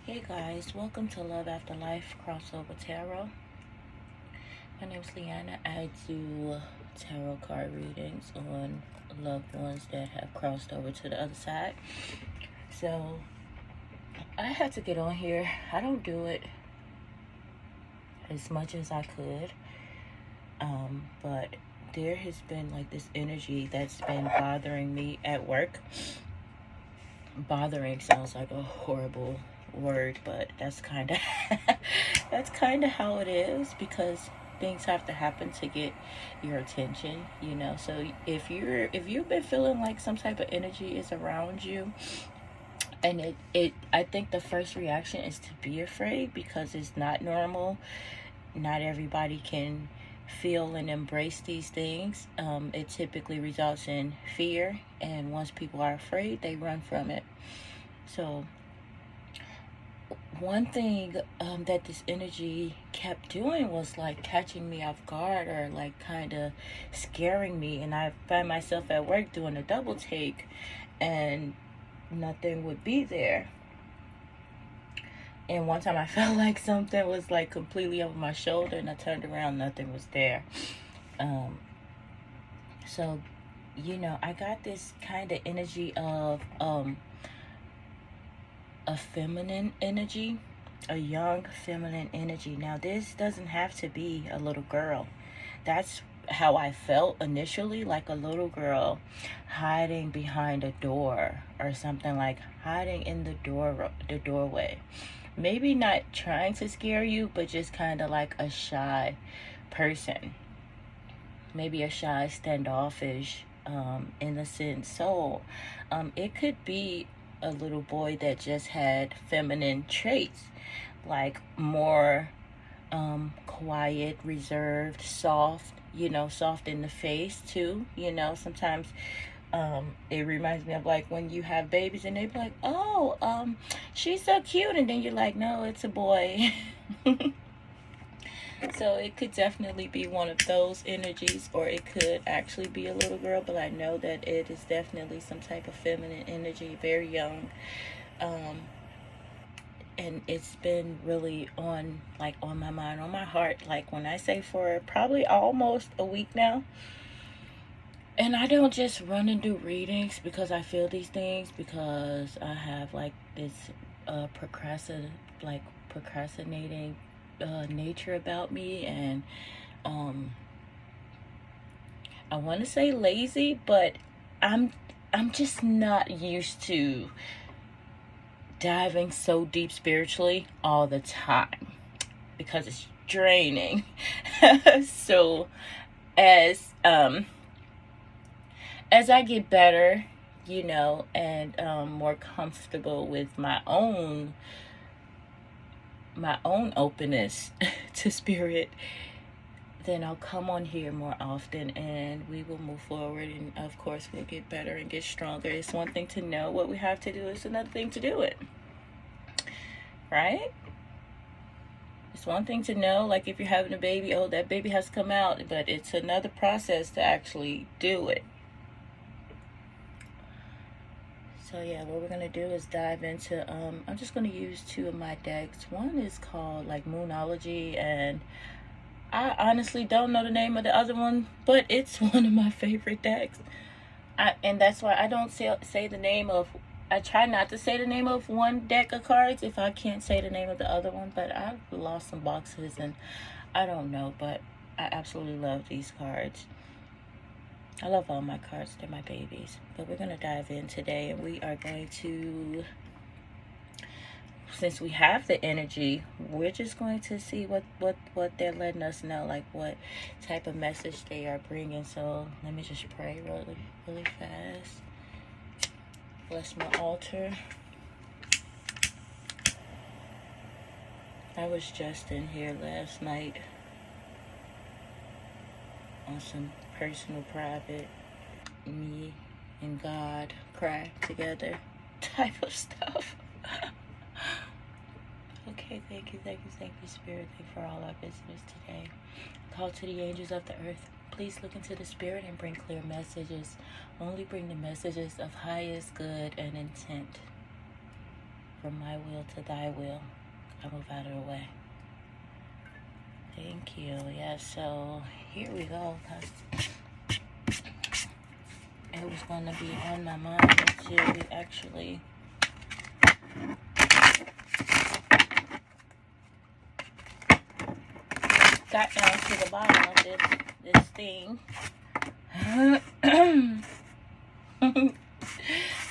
Hey guys, welcome to Love After Life Crossover Tarot. My name is Leanna. I do tarot card readings on loved ones that have crossed over to the other side. So I had to get on here. I don't do it as much as I could, but there has been like this energy that's been bothering me at work. Bothering sounds like a horrible word, but that's kind of that's kind of how it is, because things have to happen to get your attention, so if you've been feeling like some type of energy is around you, and it I think the first reaction is to be afraid, because it's not normal. Not everybody can feel and embrace these things. It typically results in fear, and once people are afraid, they run from it. So one thing that this energy kept doing was like catching me off guard, or like kind of scaring me, and I find myself at work doing a double take and nothing would be there. And one time I felt like something was like completely over my shoulder, and I turned around, nothing was there. So I got this kind of energy of a feminine energy, a young feminine energy. Now, this doesn't have to be a little girl. That's how I felt initially, like a little girl hiding behind a door or something, like hiding in the doorway. Maybe not trying to scare you, but just kind of like a shy person. Maybe a shy, standoffish, innocent soul. It could be a little boy that just had feminine traits, like more quiet, reserved, soft, soft in the face too. Sometimes it reminds me of like when you have babies and they be like, oh, she's so cute, and then you're like, no, it's a boy. So it could definitely be one of those energies, or it could actually be a little girl, but I know that it is definitely some type of feminine energy, very young. And it's been really on my mind, on my heart, like when I say for probably almost a week now. And I don't just run and do readings because I feel these things, because I have like this procrastinating nature about me, and I want to say lazy, but I'm just not used to diving so deep spiritually all the time, because it's draining. So as I get better, and more comfortable with my own openness to spirit, then I'll come on here more often, and we will move forward, and of course we'll get better and get stronger. It's one thing to know what we have to do, it's another thing to do it, right? It's one thing to know, like if you're having a baby, oh, that baby has to come out, but it's another process to actually do it. So yeah, what we're gonna do is dive into I'm just gonna use two of my decks. One is called like Moonology, and I honestly don't know the name of the other one, but it's one of my favorite decks. And that's why I don't say the name of, I try not to say the name of one deck of cards if I can't say the name of the other one, but I've lost some boxes and I don't know, but I absolutely love these cards. I love all my cards, they're my babies. But we're going to dive in today, and we are going to, since we have the energy, we're just going to see what they're letting us know, like what type of message they are bringing. So let me just pray really, really fast. Bless my altar. I was just in here last night on some personal, private, me and God cry together type of stuff. Okay, thank you, Spirit. Thank you for all our visitors today. Call to the angels of the earth. Please look into the spirit and bring clear messages. Only bring the messages of highest good and intent. From my will to thy will. I move out of the way. Thank you. Yeah, so here we go. It was going to be on my mind until we actually got down to the bottom of this thing.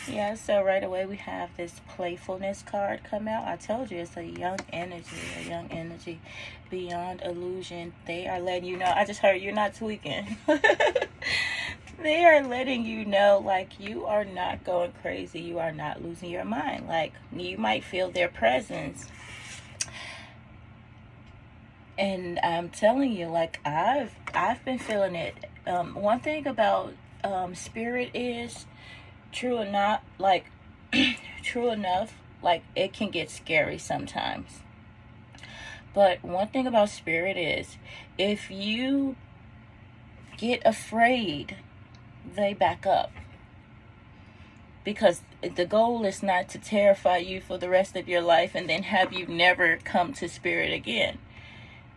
Yeah, so right away we have this playfulness card come out. I told you it's a young energy beyond illusion. They are letting you know. I just heard you're not tweaking. They are letting you know, like, you are not going crazy. You are not losing your mind. Like, you might feel their presence. And I'm telling you, like, I've been feeling it. One thing about spirit is, true or not, like, true enough, like, it can get scary sometimes. But one thing about spirit is, if you get afraid, they back up. Because the goal is not to terrify you for the rest of your life and then have you never come to spirit again.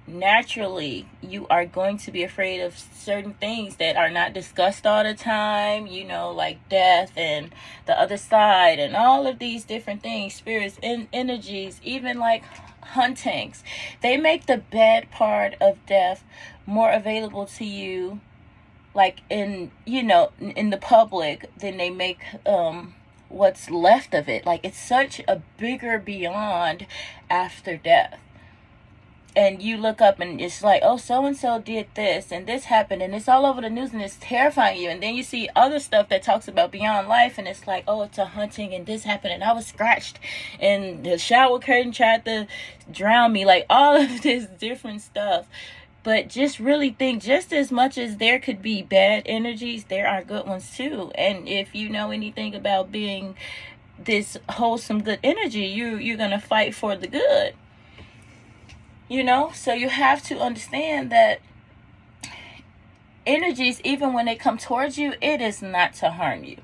Naturally, you are going to be afraid of certain things that are not discussed all the time, you know, like death and the other side and all of these different things, spirits and energies, even like hauntings. They make the bad part of death more available to you, like in, you know, in the public, than they make what's left of it. Like, it's such a bigger beyond after death. And you look up and it's like, oh, so-and-so did this and this happened and it's all over the news and it's terrifying you. And then you see other stuff that talks about beyond life and it's like, oh, it's a haunting and this happened and I was scratched and the shower curtain tried to drown me. Like, all of this different stuff. But just really think, just as much as there could be bad energies, there are good ones too. And if you know anything about being this wholesome good energy, you're going to fight for the good. You know, so you have to understand that energies, even when they come towards you, it is not to harm you.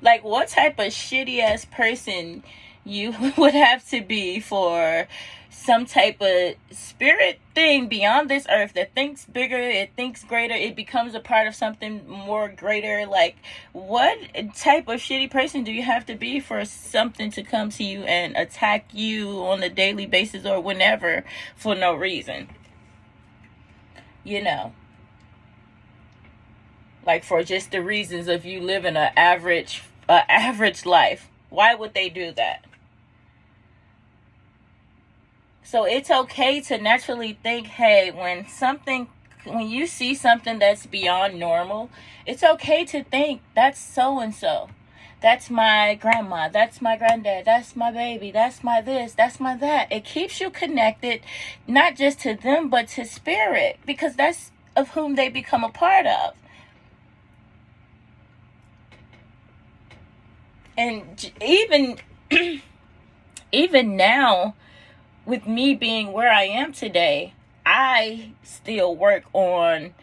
Like, what type of shitty ass person you would have to be for some type of spirit thing beyond this earth that thinks bigger, it thinks greater, it becomes a part of something more greater. Like, what type of shitty person do you have to be for something to come to you and attack you on a daily basis or whenever for no reason? You know, like, for just the reasons of you living an average life. Why would they do that? So it's okay to naturally think, hey, when you see something that's beyond normal, it's okay to think, that's so-and-so. That's my grandma. That's my granddad. That's my baby. That's my this. That's my that. It keeps you connected, not just to them, but to spirit, because that's of whom they become a part of. And even now, with me being where I am today, I still work on,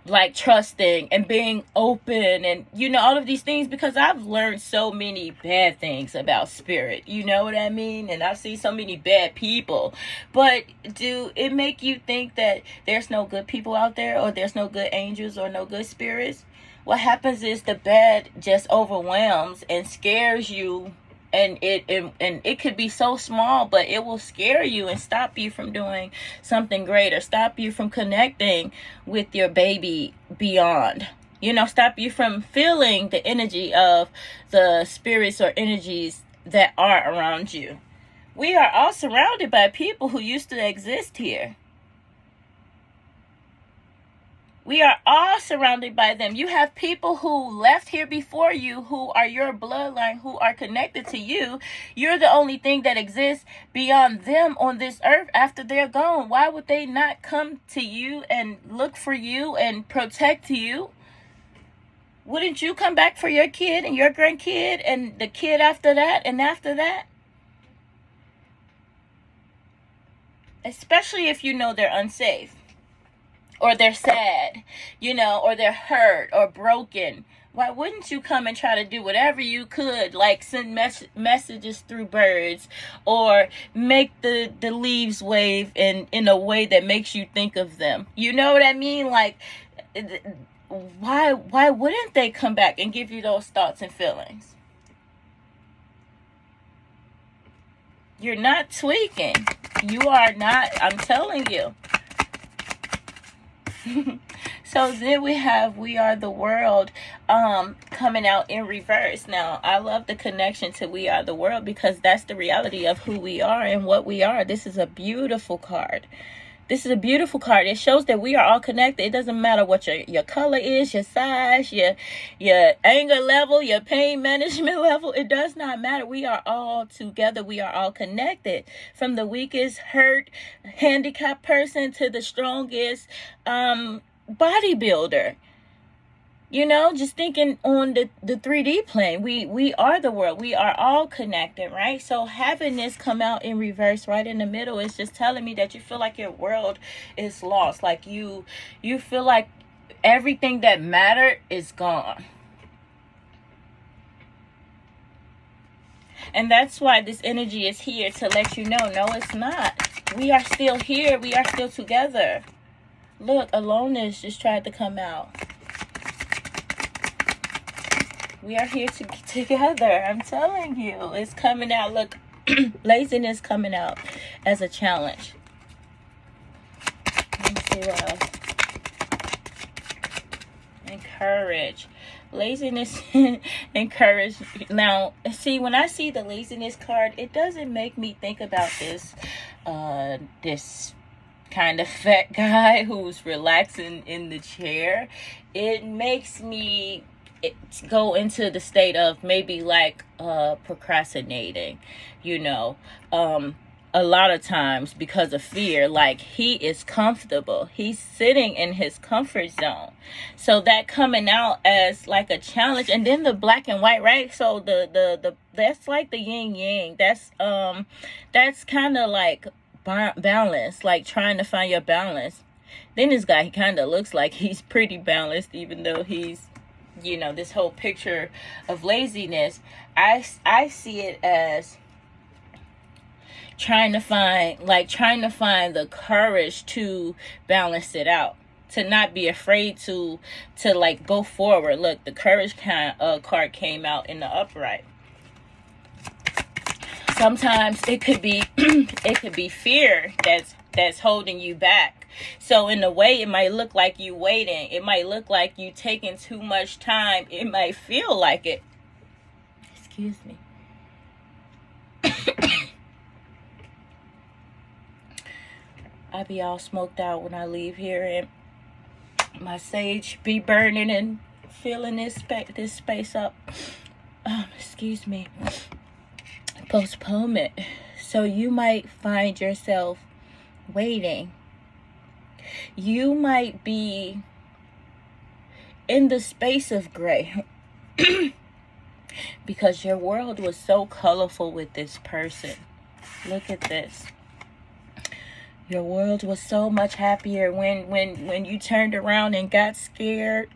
like, trusting and being open and, you know, all of these things, because I've learned so many bad things about spirit, you know what I mean? And I've seen so many bad people. But do it make you think that there's no good people out there, or there's no good angels or no good spirits? What happens is the bad just overwhelms and scares you. And it could be so small, but it will scare you and stop you from doing something greater, stop you from connecting with your baby beyond, you know, stop you from feeling the energy of the spirits or energies that are around you. We are all surrounded by people who used to exist here. We are all surrounded by them. You have people who left here before you, who are your bloodline, who are connected to you. You're the only thing that exists beyond them on this earth after they're gone. Why would they not come to you and look for you and protect you? Wouldn't you come back for your kid and your grandkid and the kid after that and after that? Especially if you know they're unsafe, or they're sad, you know, or they're hurt or broken. Why wouldn't you come and try to do whatever you could, like send messages through birds, or make the leaves wave in a way that makes you think of them? You know what I mean? Like, why wouldn't they come back and give you those thoughts and feelings? You're not tweaking. You are not. I'm telling you. So then we are the world coming out in reverse. Now, I love the connection to we are the world, because that's the reality of who we are and what we are. This is a beautiful card. This is a beautiful card. It shows that we are all connected. It doesn't matter what your color is, your size, your anger level, your pain management level. It does not matter. We are all together. We are all connected. From the weakest, hurt, handicapped person to the strongest bodybuilder. You know, just thinking on the 3D plane, we are the world. We are all connected, right? So having this come out in reverse right in the middle is just telling me that you feel like your world is lost. Like you feel like everything that mattered is gone. And that's why this energy is here, to let you know, no, it's not. We are still here. We are still together. Look, aloneness just tried to come out. We are here together. I'm telling you. It's coming out. Look, laziness coming out as a challenge. Let me see what else. Encourage. Laziness and courage. Now, see, when I see the laziness card, it doesn't make me think about this kind of fat guy who's relaxing in the chair. It makes me go into the state of maybe like procrastinating, you know, a lot of times because of fear. Like, he is comfortable, he's sitting in his comfort zone, so that coming out as like a challenge. And then the black and white, right? So the that's like the yin yang. That's kind of like balance, like trying to find your balance. Then this guy, he kind of looks like he's pretty balanced, even though he's, you know, this whole picture of laziness. I see it as trying to find the courage to balance it out, to not be afraid to like go forward. Look, the courage card came out in the upright. Sometimes it could be fear that's holding you back. So in a way, it might look like you waiting. It might look like you taking too much time. It might feel like it. Excuse me. I be all smoked out when I leave here, and my sage be burning and filling this space up. Excuse me. Postponement. So you might find yourself waiting. You might be in the space of gray because your world was so colorful with this person. Look at this. Your world was so much happier when you turned around and got scared.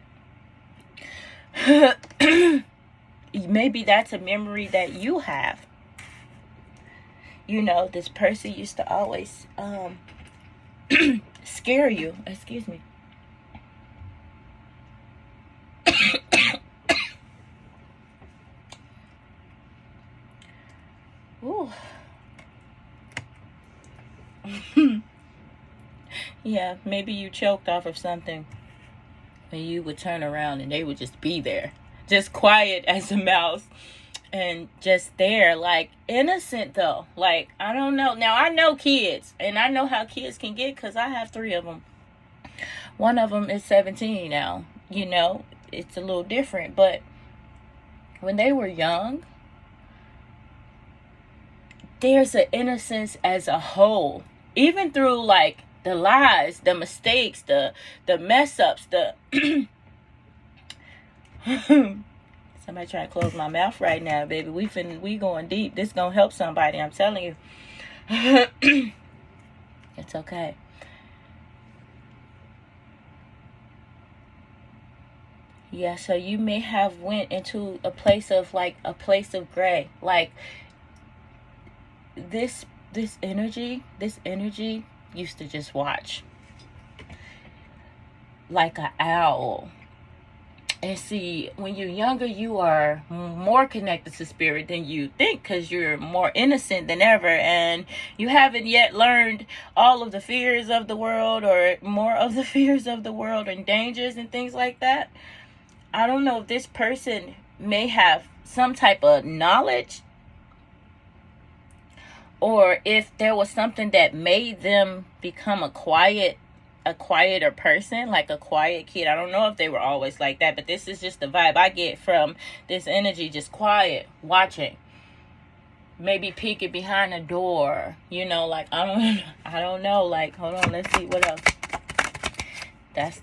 Maybe that's a memory that you have. You know, this person used to always scare you. Excuse me. Ooh. Yeah, maybe you choked off of something when you would turn around and they would just be there, just quiet as a mouse, and just there, like innocent though. Like, I don't know. Now, I know kids, and I know how kids can get, because I have 3 of them. One of them is 17 now. You know, it's a little different, but when they were young, there's an innocence as a whole, even through like the lies, the mistakes, the mess ups, the somebody trying to close my mouth right now, baby. We going deep. This gonna help somebody, I'm telling you. It's okay. Yeah, so you may have went into a place of gray. Like this energy used to just watch like an owl. And see, when you're younger, you are more connected to spirit than you think, because you're more innocent than ever, and you haven't yet learned all of the fears of the world, or more of the fears of the world and dangers and things like that. I don't know if this person may have some type of knowledge, or if there was something that made them become a quieter person, like a quiet kid. I don't know if they were always like that, but this is just the vibe I get from this energy. Just quiet, watching, maybe peeking behind a door, like I don't know. Like, hold on, let's see what else. That's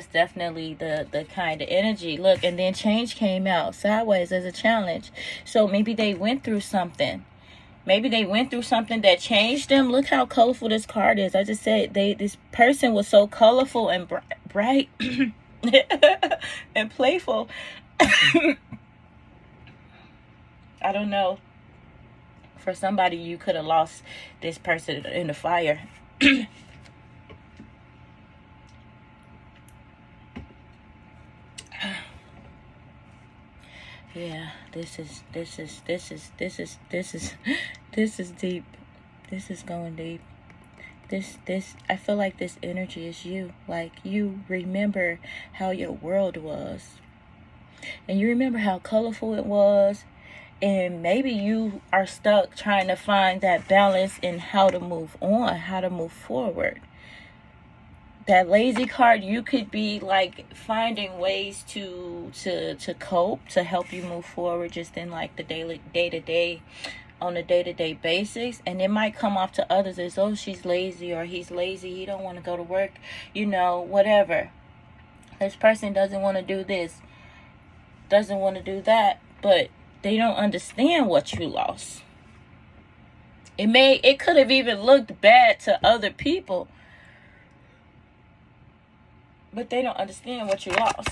definitely the kind of energy. Look, and then change came out sideways as a challenge. So maybe they went through something. Maybe they went through something that changed them. Look how colorful this card is. I just said this person was so colorful and bright and playful. I don't know. For somebody, you could have lost this person in the fire. Yeah, this is deep. This is going deep. I feel like this energy is you. Like, you remember how your world was. And you remember how colorful it was. And maybe you are stuck trying to find that balance in how to move on, how to move forward. That lazy card, you could be like finding ways to cope, to help you move forward, just in like the day-to-day, on a day-to-day basis. And it might come off to others as, oh, she's lazy, or he's lazy, he don't want to go to work, whatever. This person doesn't want to do this, doesn't want to do that, but they don't understand what you lost. It could have even looked bad to other people, but they don't understand what you lost.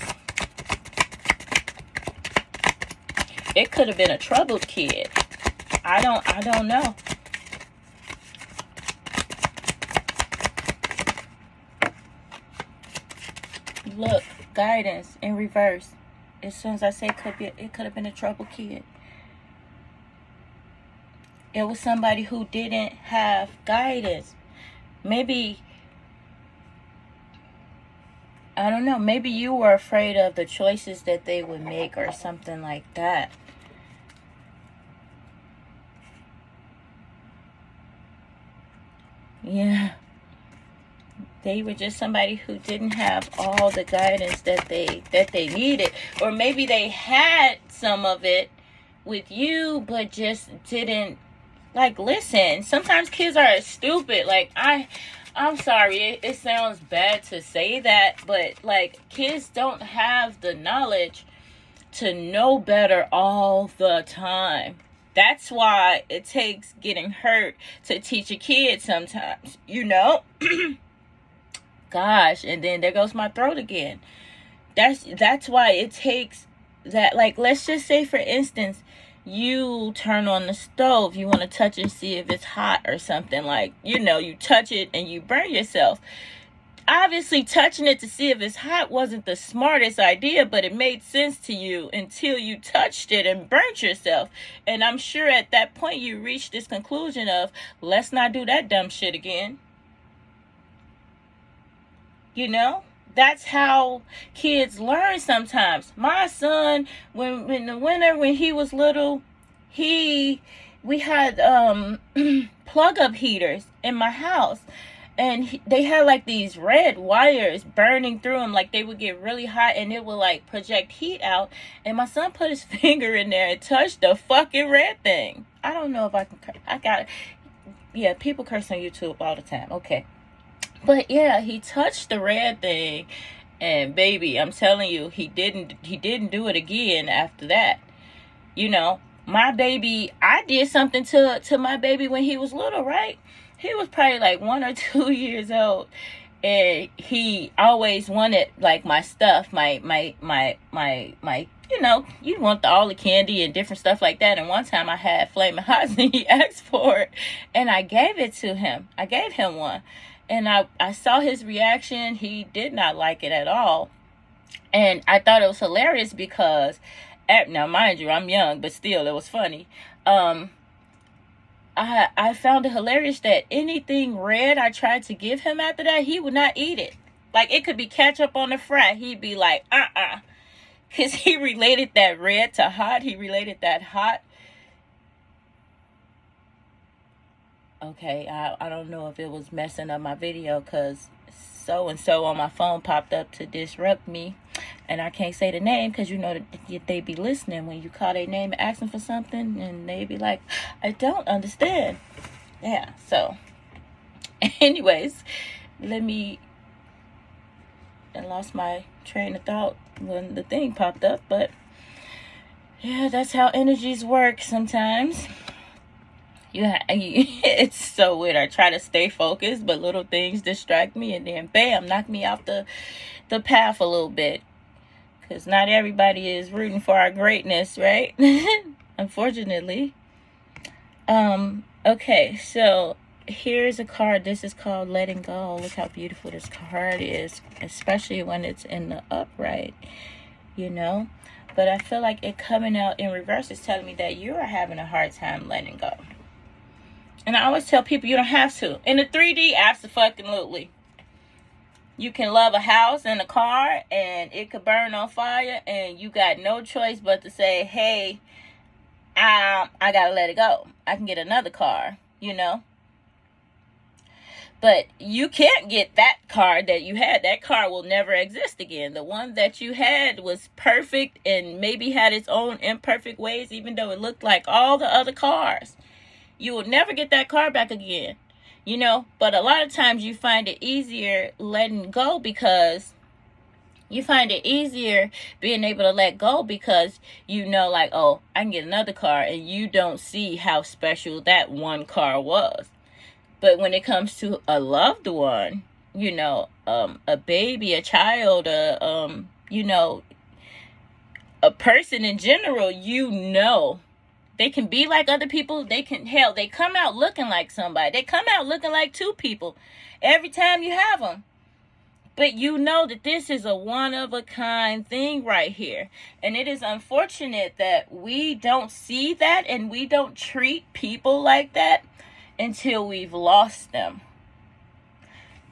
It could have been a troubled kid. I don't know. Look, guidance in reverse. As soon as I say it could have been a troubled kid. It was somebody who didn't have guidance. Maybe, I don't know, maybe you were afraid of the choices that they would make, or something like that. Yeah. They were just somebody who didn't have all the guidance that they needed. Or maybe they had some of it with you, but just didn't, like, listen. Sometimes kids are stupid. Like, I'm sorry, it sounds bad to say that, but like, kids don't have the knowledge to know better all the time. That's why it takes getting hurt to teach a kid sometimes, Gosh, and then there goes my throat again. That's why it takes that. Like, let's just say, for instance, you turn on the stove, you want to touch and see if it's hot or something. Like, you touch it and you burn yourself. Obviously, touching it to see if it's hot wasn't the smartest idea, but it made sense to you until you touched it and burnt yourself. And I'm sure at that point you reached this conclusion of, let's not do that dumb shit again. That's how kids learn sometimes. My son, when in the winter, when he was little, we had plug-up heaters in my house. And they had like these red wires burning through them. Like, they would get really hot and it would like project heat out. And my son put his finger in there and touched the fucking red thing. I don't know if I can I got it. Yeah, people curse on YouTube all the time. Okay. But yeah, he touched the red thing, and baby, I'm telling you, he didn't do it again after that. My baby, I did something to my baby when he was little, right? He was probably like 1 or 2 years old, And he always wanted like my stuff, my you want all the candy and different stuff like that. And one time I had Flaming Hots and he asked for it, and I gave it to him. I gave him one, and I saw his reaction. He did not like it at all, and I thought it was hilarious because, now mind you, I'm young, but still it was funny. I found it hilarious that anything red I tried to give him after that, he would not eat it. Like, it could be ketchup on the fry. He'd be like, because he related that red to hot. He related that hot. Okay, I don't know if it was messing up my video because so-and-so on my phone popped up to disrupt me. And I can't say the name because you know that they be listening when you call their name and ask them for something. And they be like, I don't understand. Yeah, so. Anyways, I lost my train of thought when the thing popped up. But, yeah, that's how energies work sometimes. It's so weird. I try to stay focused, but little things distract me. And then, bam, knock me off the path a little bit. Because not everybody is rooting for our greatness, right? Unfortunately. Okay, so here's a card. This is called Letting Go. Look how beautiful this card is, especially when it's in the upright, But I feel like it coming out in reverse is telling me that you are having a hard time letting go. And I always tell people you don't have to. In the 3D, absolutely. You can love a house and a car, and it could burn on fire, and you got no choice but to say, hey, I gotta let it go. I can get another car, But you can't get that car that you had. That car will never exist again. The one that you had was perfect and maybe had its own imperfect ways, even though it looked like all the other cars. You will never get that car back again. But a lot of times you find it easier letting go because you find it easier being able to let go because like, oh, I can get another car, and you don't see how special that one car was. But when it comes to a loved one, a baby, a child, a person in general, they can be like other people. They come out looking like somebody. They come out looking like two people every time you have them. But that this is a one-of-a-kind thing right here. And it is unfortunate that we don't see that and we don't treat people like that until we've lost them.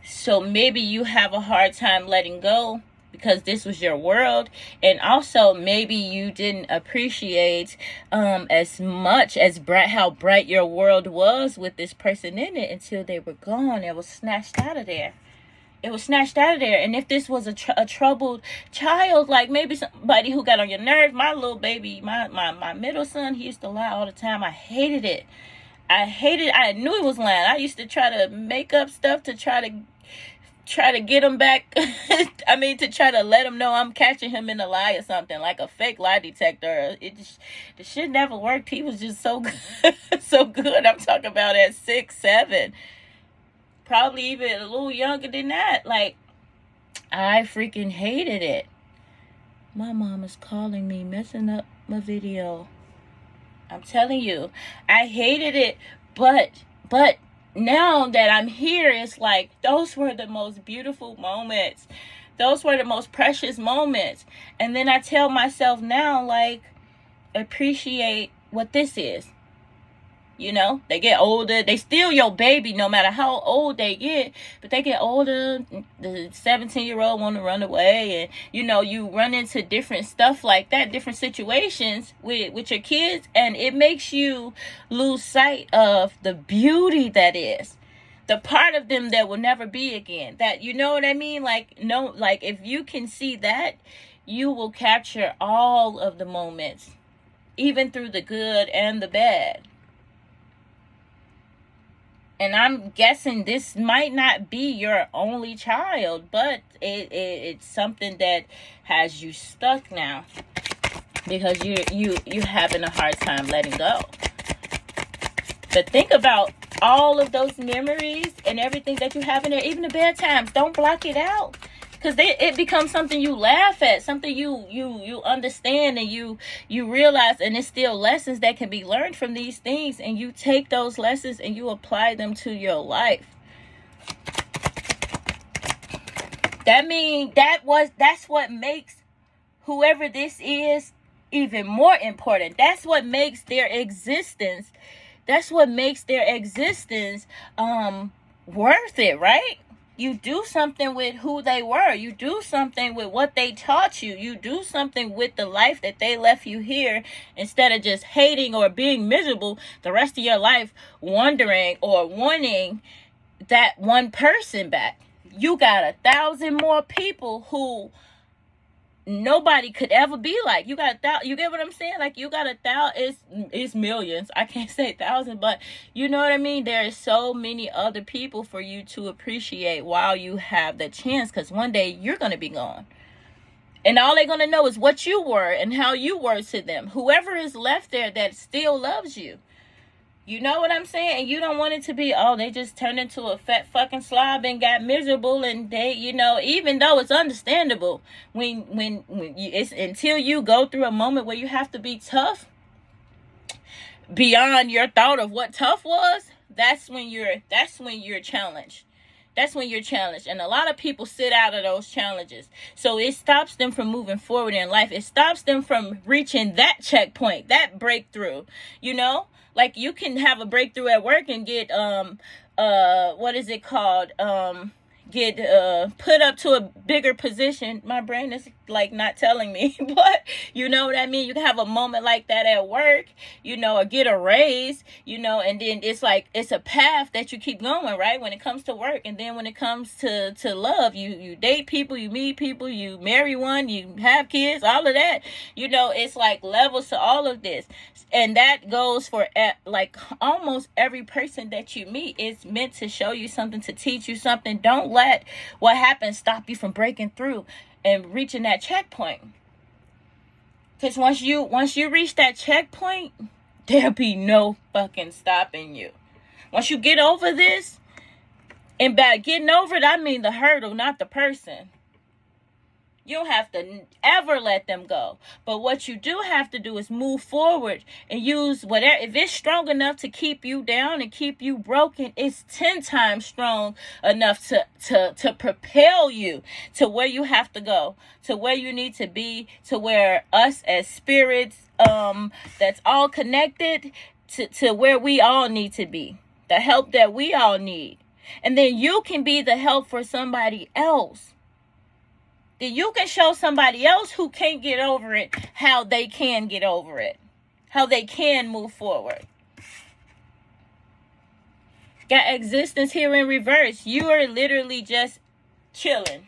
So maybe you have a hard time letting go because this was your world, and also maybe you didn't appreciate as much as how bright your world was with this person in it until they were gone. It was snatched out of there. And if this was a troubled child, like maybe somebody who got on your nerves, my little baby, my middle son, he used to lie all the time. I hated it. I knew it was lying. I used to try to make up stuff to try to get him back. To try to let him know I'm catching him in a lie or something, like a fake lie detector. The shit never worked. He was just so good. So good. I'm talking about at 6, 7. Probably even a little younger than that. Like, I freaking hated it. My mom is calling me, messing up my video. I'm telling you, I hated it. But now that I'm here, it's like those were the most beautiful moments. Those were the most precious moments. And then I tell myself now, like, appreciate what this is. They get older. They still your baby no matter how old they get. But they get older. The 17-year-old want to run away. And, you run into different stuff like that, different situations with your kids. And it makes you lose sight of the beauty that is. The part of them that will never be again. That, you know what I mean? Like, if you can see that, you will capture all of the moments. Even through the good and the bad. And I'm guessing this might not be your only child, but it's something that has you stuck now because you're having a hard time letting go. But think about all of those memories and everything that you have in there, even the bad times, don't block it out. Because it becomes something you laugh at, something you understand, and you realize, and it's still lessons that can be learned from these things, and you take those lessons and you apply them to your life. That's what makes whoever this is even more important. That's what makes their existence worth it, right? You do something with who they were. You do something with what they taught you. You do something with the life that they left you here, instead of just hating or being miserable the rest of your life, wondering or wanting that one person back. You got 1,000 more people who nobody could ever be like. You got you get what I'm saying? Like, you got 1,000, it's millions. I can't say 1,000, but you know what I mean? There is so many other people for you to appreciate while you have the chance, because one day you're going to be gone. And all they're going to know is what you were and how you were to them. Whoever is left there that still loves you. You know what I'm saying? And you don't want it to be, oh, they just turned into a fat fucking slob and got miserable, and they, even though it's understandable, when it's until you go through a moment where you have to be tough beyond your thought of what tough was, that's when you're challenged. That's when you're challenged. And a lot of people sit out of those challenges. So it stops them from moving forward in life. It stops them from reaching that checkpoint, that breakthrough, Like, you can have a breakthrough at work and get what is it called? Get put up to a bigger position. My brain is like not telling me, but you know what I mean? You can have a moment like that at work, or get a raise, and then it's like, it's a path that you keep going, right? When it comes to work. And then when it comes to love, you date people, you meet people, you marry one, you have kids, all of that, it's like levels to all of this. And that goes for like almost every person that you meet. It's meant to show you something, to teach you something. Don't let what happens stop you from breaking through and reaching that checkpoint. Because once you reach that checkpoint, there'll be no fucking stopping you. Once you get over this, and by getting over it, I mean the hurdle, not the person. You don't have to ever let them go. But what you do have to do is move forward and use whatever. If it's strong enough to keep you down and keep you broken, it's 10 times strong enough to propel you to where you have to go, to where you need to be, to where us as spirits, that's all connected, to where we all need to be. The help that we all need. And then you can be the help for somebody else. Then you can show somebody else who can't get over it how they can get over it. How they can move forward. Got existence here in reverse. You are literally just chilling.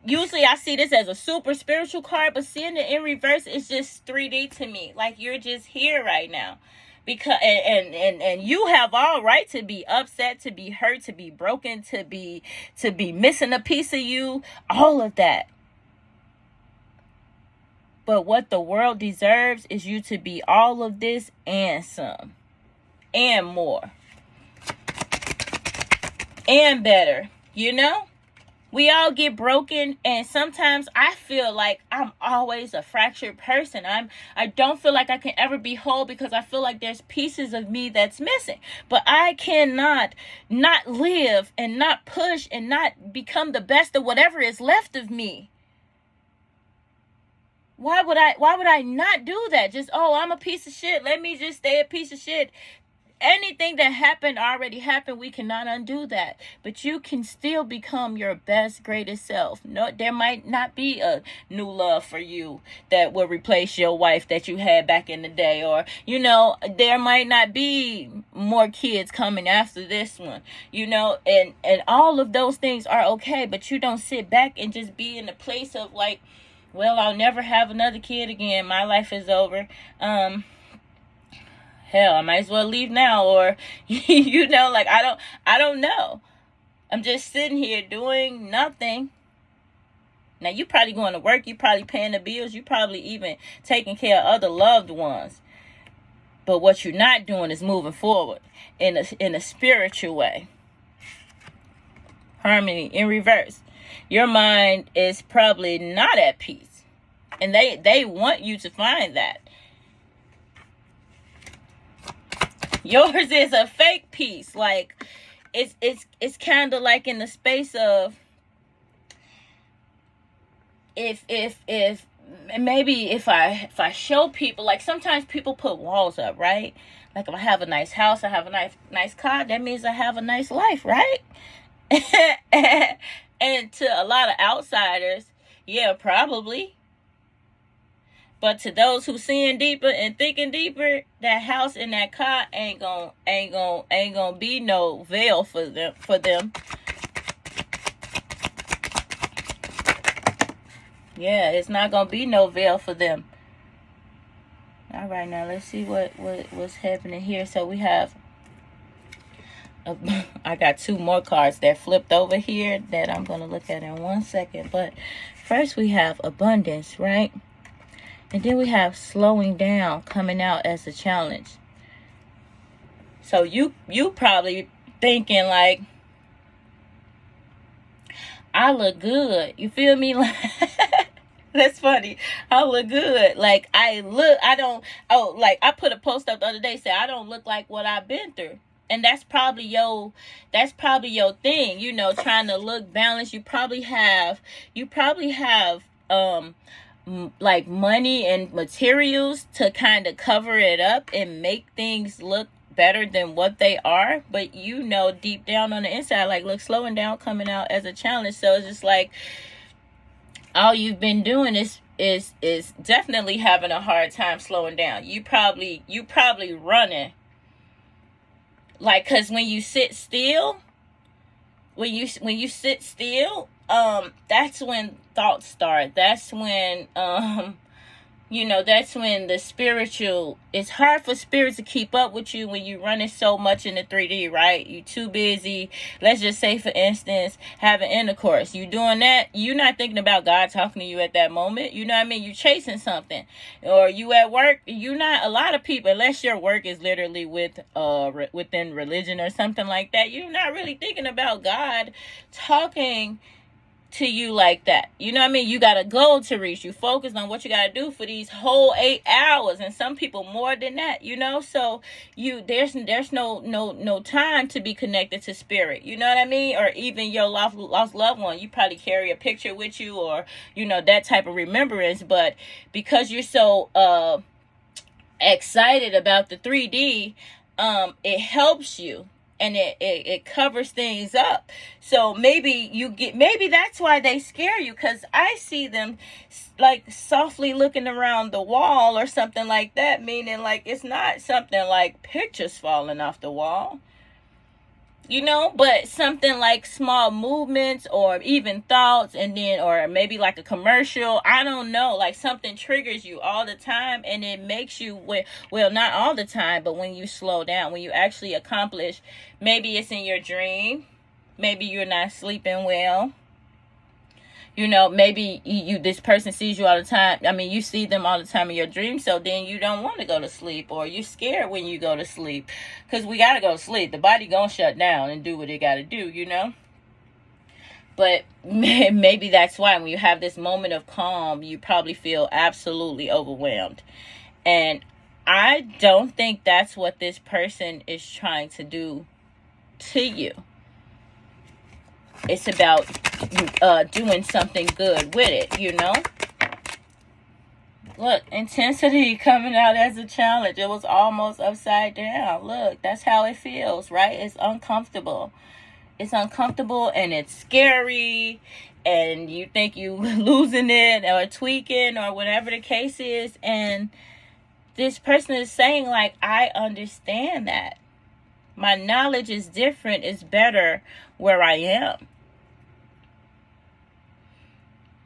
Usually I see this as a super spiritual card, but seeing it in reverse is just 3D to me. Like, you're just here right now. Because and you have all right to be upset, to be hurt, to be broken, to be missing a piece of you, all of that. But what the world deserves is you to be all of this and some, and more, and better. We all get broken, and sometimes I feel like I'm always a fractured person. I don't feel like I can ever be whole, because I feel like there's pieces of me that's missing. But I cannot not live and not push and not become the best of whatever is left of me. Why would I not do that? Just, I'm a piece of shit, let me just stay a piece of shit. Anything that happened already happened. We cannot undo that. But you can still become your best, greatest self. No, there might not be a new love for you that will replace your wife that you had back in the day. Or, there might not be more kids coming after this one. And all of those things are okay. But you don't sit back and just be in a place of like, well, I'll never have another kid again. My life is over. Hell, I might as well leave now, or, like, I don't know. I'm just sitting here doing nothing. Now, you probably going to work. You probably paying the bills. You probably even taking care of other loved ones. But what you're not doing is moving forward in a spiritual way. Harmony in reverse. Your mind is probably not at peace. And they want you to find that. Yours is a fake peace. Like it's kind of like in the space of if maybe if I show people, like sometimes people put walls up, right? Like if I have a nice house, I have a nice car, that means I have a nice life, right? And to a lot of outsiders, yeah, probably. But to those who seeing deeper and thinking deeper, that house and that car ain't gonna be no veil for them. Yeah, it's not gonna be no veil for them. All right, now let's see what's happening here. So we have I got 2 more cards that flipped over here that I'm going to look at in 1 second. But first we have abundance, right? And then we have slowing down coming out as a challenge. So you probably thinking like, I look good. You feel me? Like that's funny. I look good. Like I put a post up the other day saying I don't look like what I've been through. And that's probably your thing, you know, trying to look balanced. You probably have like money and materials to kind of cover it up and make things look better than what they are, but you know deep down on the inside, like, look, slowing down coming out as a challenge. So it's just like all you've been doing is definitely having a hard time slowing down. You probably running. Like, because when you sit still, that's when thoughts start. That's when that's when the spiritual, it's hard for spirits to keep up with you when you're running so much in the 3D, right? You too busy. Let's just say, for instance, having intercourse. You doing that, you're not thinking about God talking to you at that moment. You know what I mean? You're chasing something. Or you at work, you're not, a lot of people, unless your work is literally within religion or something like that, you're not really thinking about God talking to you like that. You know what I mean? You got a goal to reach. You focus on what you got to do for these whole 8 hours, and some people more than that, you know? So there's no time to be connected to spirit. You know what I mean? Or even your lost loved one. You probably carry a picture with you, or that type of remembrance, but because you're so excited about the 3D, it helps you. And it covers things up. So maybe that's why they scare you, because I see them like softly looking around the wall or something like that, meaning like it's not something like pictures falling off the wall, but something like small movements or even thoughts, and then, or maybe like a commercial, I don't know, like something triggers you all the time, and it makes you, well, not all the time, but when you slow down, when you actually accomplish, maybe it's in your dream, maybe you're not sleeping well, maybe this person sees you all the time. I mean, you see them all the time in your dreams, so then you don't want to go to sleep, or you're scared when you go to sleep, because we got to go to sleep. The body gonna shut down and do what it got to do, But maybe that's why when you have this moment of calm, you probably feel absolutely overwhelmed. And I don't think that's what this person is trying to do to you. It's about doing something good with it, Look, intensity coming out as a challenge. It was almost upside down. Look, that's how it feels, right? It's uncomfortable. It's uncomfortable, and it's scary, and you think you losing it or tweaking or whatever the case is. And this person is saying, like, I understand that. My knowledge is different. It's better where I am.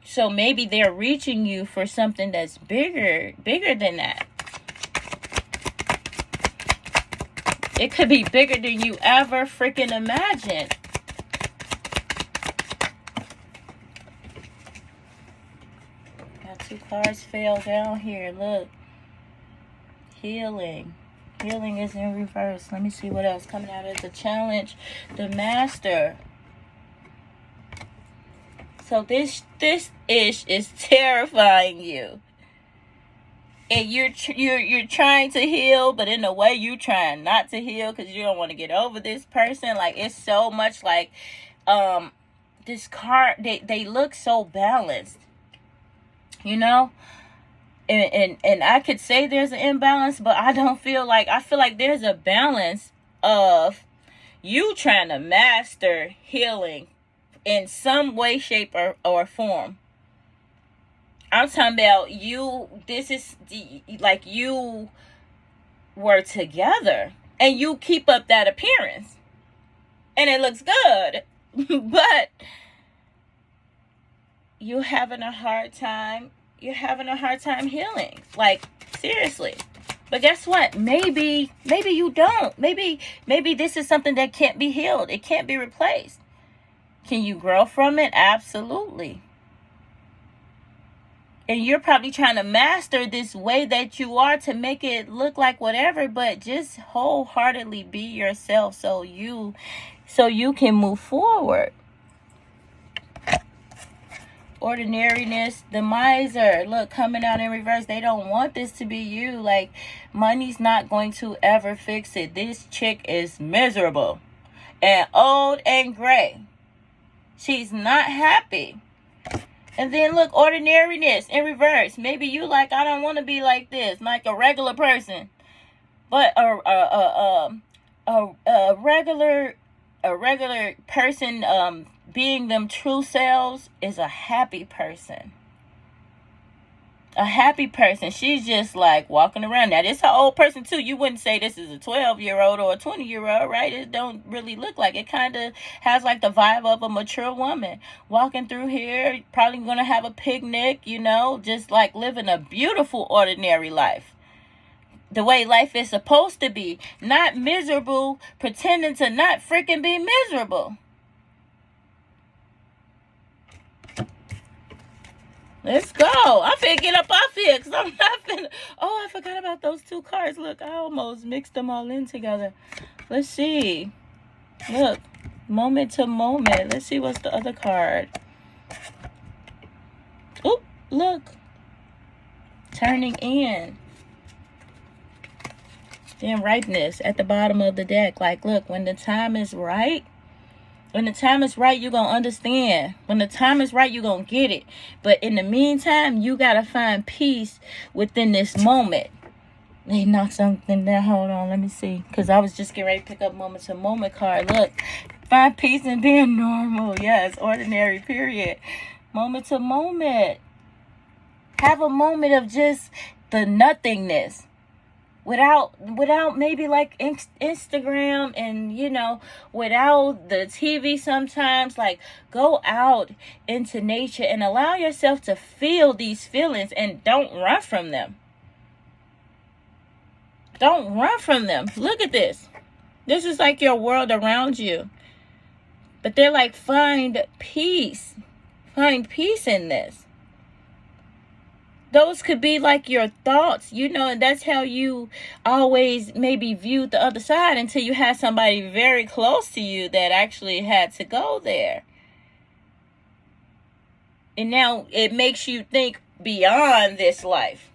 So maybe they're reaching you for something that's bigger than that. It could be bigger than you ever freaking imagined. Got 2 cards fell down here. Look. Healing. Healing is in reverse. Let me see what else coming out as a challenge. The Master. So this ish is terrifying you. And you're trying to heal, but in a way you're trying not to heal because you don't want to get over this person. Like, it's so much like this card, they look so balanced, you know? And I could say there's an imbalance, but I feel like there's a balance of you trying to master healing in some way, shape, or form. I'm talking about you. This is like you were together and you keep up that appearance and it looks good, but you're having a hard time healing. Like, seriously. But guess what? Maybe you don't. Maybe this is something that can't be healed. It can't be replaced. Can you grow from it? Absolutely. And you're probably trying to master this way that you are to make it look like whatever, but just wholeheartedly be yourself so you can move forward. Ordinariness, the miser, look, coming out in reverse. They don't want this to be you. Like, money's not going to ever fix it. This chick is miserable and old and gray. She's not happy. And then look, ordinariness in reverse. Maybe you like, I don't want to be like this, like a regular person. But a regular person being them true selves is a happy person. A happy person. She's just like walking around. Now, this is an old person too. You wouldn't say this is a 12-year-old or a 20-year-old, right? It don't really look like. It kind of has like the vibe of a mature woman walking through here, probably going to have a picnic, you know, just like living a beautiful ordinary life. The way life is supposed to be. Not miserable, pretending to not freaking be miserable. Let's go. I'm finna get up off here because I'm not finna. Oh, I forgot about those two cards. Look, I almost mixed them all in together. Let's see. Look, moment to moment. Let's see what's the other card. Oop, look. Turning in. Then ripeness at the bottom of the deck. Like, look, when the time is right. When the time is right, you're going to understand. When the time is right, you're going to get it. But in the meantime, you got to find peace within this moment. They knocked something down. Hold on, let me see. Because I was just getting ready to pick up moment to moment card. Look, find peace in being normal. Yes, ordinary, period. Moment to moment. Have a moment of just the nothingness. Without maybe like Instagram and, you know, without the TV sometimes, like, go out into nature and allow yourself to feel these feelings and don't run from them. Don't run from them. Look at this. This is like your world around you. But they're like, find peace. Find peace in this. Those could be like your thoughts, you know, and that's how you always maybe viewed the other side until you had somebody very close to you that actually had to go there. And now it makes you think beyond this life.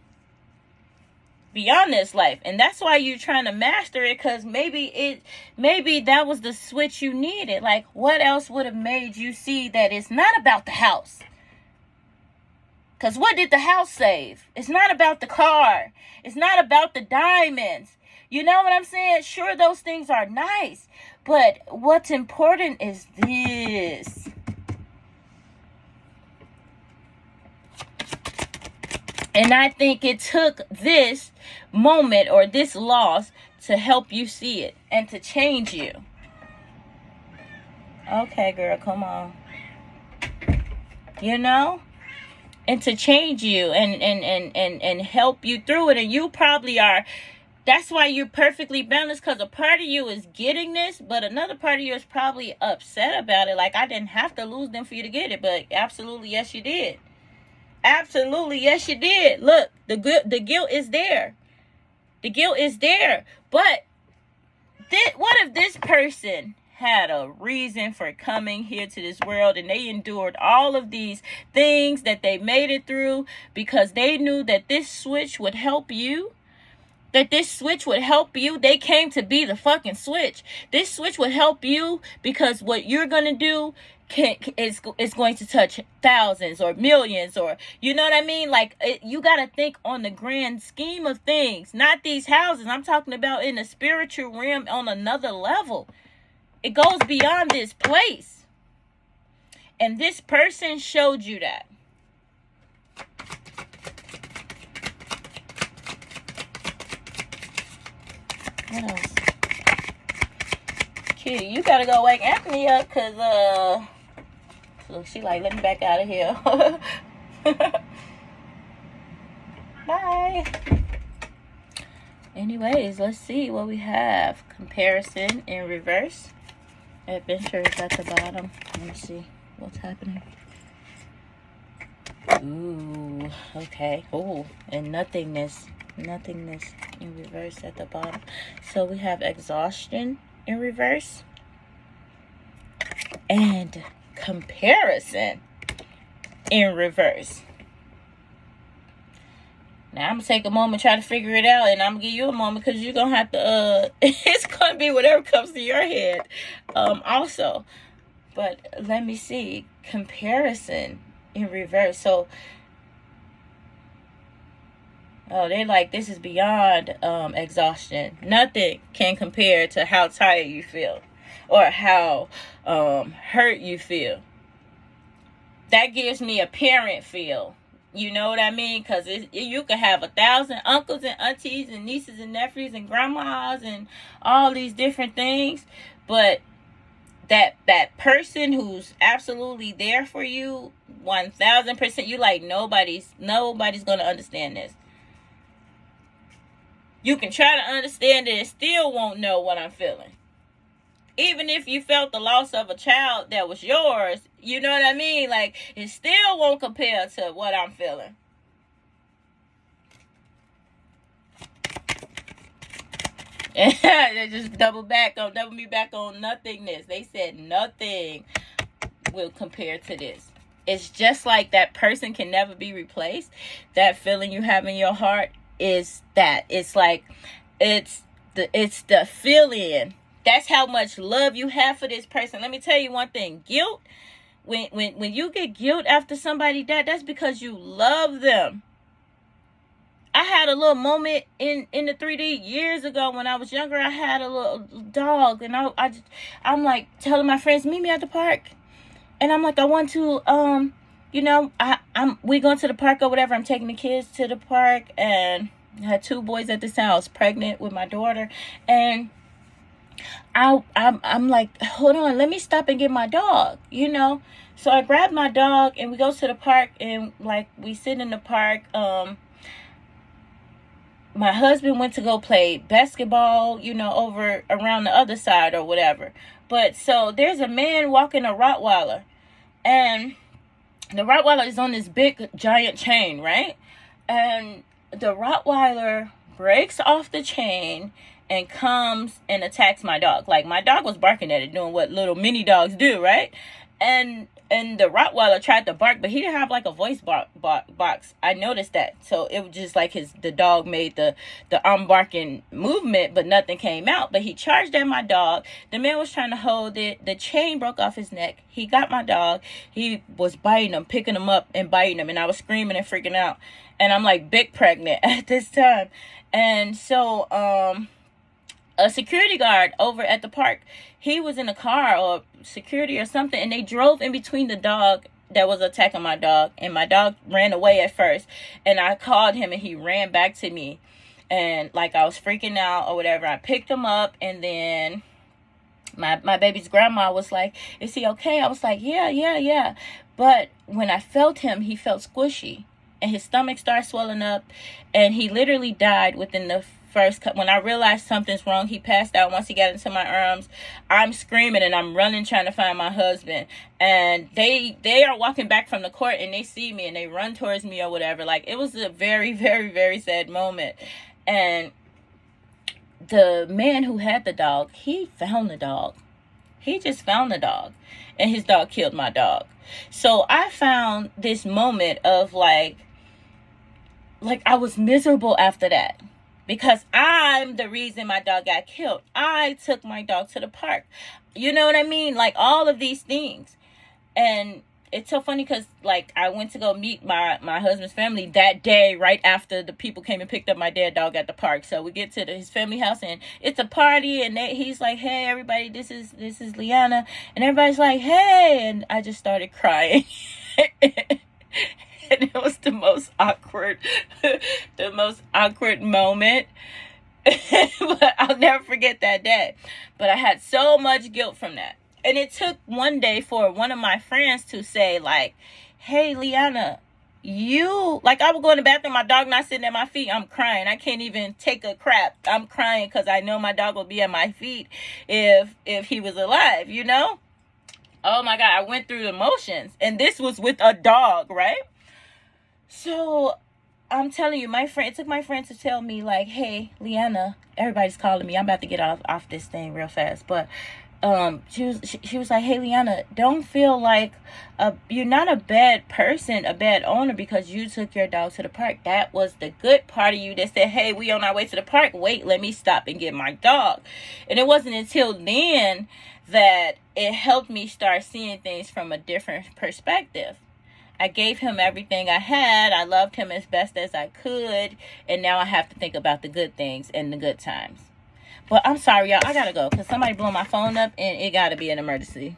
Beyond this life. And that's why you're trying to master it, because maybe that was the switch you needed. Like, what else would have made you see that it's not about the house? Because what did the house save? It's not about the car. It's not about the diamonds. You know what I'm saying? Sure, those things are nice. But what's important is this. And I think it took this moment or this loss to help you see it and to change you. Okay, girl, come on. You know? And to change you and help you through it. And you probably are. That's why you're perfectly balanced, because a part of you is getting this, but another part of you is probably upset about it. Like, I didn't have to lose them for you to get it, but absolutely, yes, you did. Absolutely, yes, you did. Look, the guilt is there. The guilt is there. But what if this person had a reason for coming here to this world, and they endured all of these things that they made it through because they knew that this switch would help you? That this switch would help you. They came to be the fucking switch. This switch would help you because what you're going to do is going to touch thousands or millions, or you know what I mean? Like, you got to think on the grand scheme of things, not these houses. I'm talking about in the spiritual realm on another level. It goes beyond this place. And this person showed you that. What else? Kitty, you gotta go wake Anthony up, cause look, she like, let me back out of here. Bye. Anyways, let's see what we have. Comparison in reverse. Adventure is at the bottom. Let me see what's happening. Ooh, okay. Ooh, and nothingness in reverse at the bottom. So we have exhaustion in reverse and comparison in reverse. Now I'm gonna take a moment, try to figure it out, and I'm gonna give you a moment because you're gonna have to it's gonna be whatever comes to your head also. But let me see. Comparison in reverse. So they're like, this is beyond exhaustion. Nothing can compare to how tired you feel or how hurt you feel. That gives me a parent feel. You know what I mean? Because you could have 1,000 uncles and aunties and nieces and nephews and grandmas and all these different things. But that person who's absolutely there for you, 1,000%, you like, nobody's going to understand this. You can try to understand it and still won't know what I'm feeling. Even if you felt the loss of a child that was yours, you know what I mean? Like, it still won't compare to what I'm feeling. And they just double me back on nothingness. They said nothing will compare to this. It's just like that person can never be replaced. That feeling you have in your heart is that. It's like, it's the feeling. That's how much love you have for this person. Let me tell you one thing. Guilt, when you get guilt after somebody died, that's because you love them. I had a little moment in the 3D years ago when I was younger. I had a little dog, and I'm like telling my friends, meet me at the park. And I'm like, I want to, we going to the park or whatever. I'm taking the kids to the park, and I had 2 boys at this time. I was pregnant with my daughter, and I'm like, hold on, let me stop and get my dog, So I grabbed my dog, and we go to the park, and like we sit in the park. My husband went to go play basketball, over around the other side or whatever. But so there's a man walking a Rottweiler, and the Rottweiler is on this big giant chain, right? And the Rottweiler breaks off the chain and comes and attacks my dog. Like, my dog was barking at it, doing what little mini dogs do, right? And the Rottweiler tried to bark, but he didn't have like a voice box. I noticed that. So it was just like the dog made the barking movement, but nothing came out. But he charged at my dog. The man was trying to hold it. The chain broke off his neck. He got my dog. He was biting him, picking him up and biting him. And I was screaming and freaking out. And I'm like big pregnant at this time. And so a security guard over at the park, he was in a car or security or something, and they drove in between the dog that was attacking my dog, and my dog ran away at first, and I called him, and he ran back to me, and like I was freaking out or whatever. I picked him up, and then my baby's grandma was like, is he okay? I was like, yeah. But when I felt him, he felt squishy, and his stomach started swelling up, and he literally died within the first. When I realized something's wrong, he passed out. Once he got into my arms, I'm screaming and I'm running trying to find my husband, and they are walking back from the court, and they see me and they run towards me or whatever. Like, it was a very, very, very sad moment. And the man who had the dog, he found the dog. He just found the dog, and his dog killed my dog. So I found this moment of like I was miserable after that, because I'm the reason my dog got killed. I took my dog to the park. You know what I mean? Like, all of these things. And it's so funny because, like, I went to go meet my husband's family that day right after the people came and picked up my dead dog at the park. So we get to his family house, and it's a party, and he's like, "Hey, everybody, this is Liana," and everybody's like, "Hey," and I just started crying. And it was the most awkward moment. But I'll never forget that day. But I had so much guilt from that. And it took one day for one of my friends to say, like, "Hey, Liana, you," like, I would go in the bathroom, my dog not sitting at my feet, I'm crying. I can't even take a crap. I'm crying because I know my dog would be at my feet if he was alive, you know? Oh my God, I went through the motions. And this was with a dog, right? So I'm telling you, it took my friend to tell me, like, "Hey, Liana," everybody's calling me. I'm about to get off this thing real fast. But she was like, "Hey, Liana, don't feel like you're not a bad person, a bad owner, because you took your dog to the park. That was the good part of you that said, 'Hey, we on our way to the park. Wait, let me stop and get my dog.'" And it wasn't until then that it helped me start seeing things from a different perspective. I gave him everything I had. I loved him as best as I could. And now I have to think about the good things and the good times. But I'm sorry, y'all. I gotta go because somebody blew my phone up, and it gotta be an emergency.